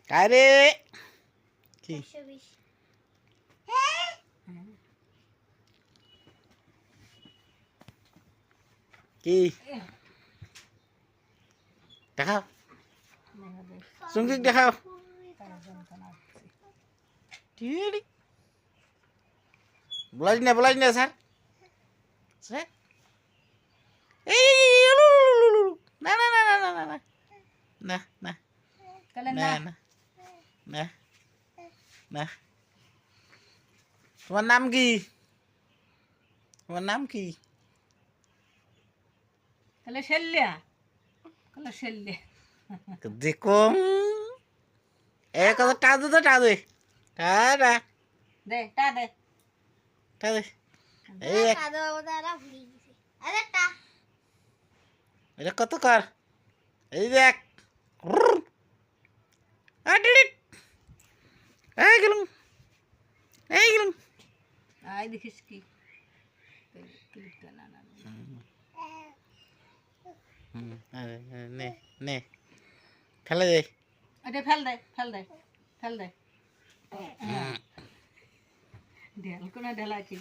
আরে কি কি দেখাও চুংকিক দেখাও বলাই না স্যার স্যার এই না না না না না না না না না না না না তোমার নাম কি তোমার নাম কি তাহলে শেল্লিয়া তাহলে শেল্লিয়া দেখো কত টা দে তো টা দে টা দে টা দে টা দে এই এটা কত কর এই দেখ এই গেলুম আই দেখিস কি ক্লিপটা না না নে নে ফেলে দে এটা fail they fail they fail দে ঢেল কোনা ঢেলা কি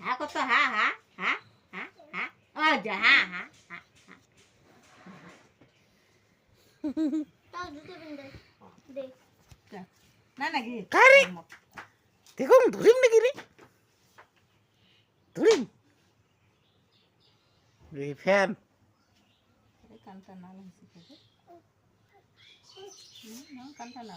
হা কত হা হা হা হা হা ও যা হা হা হা না নাকি কারে দেখুন ধরিম নাকি রে ধরিম ফ্যান কান্তা না কান্তা না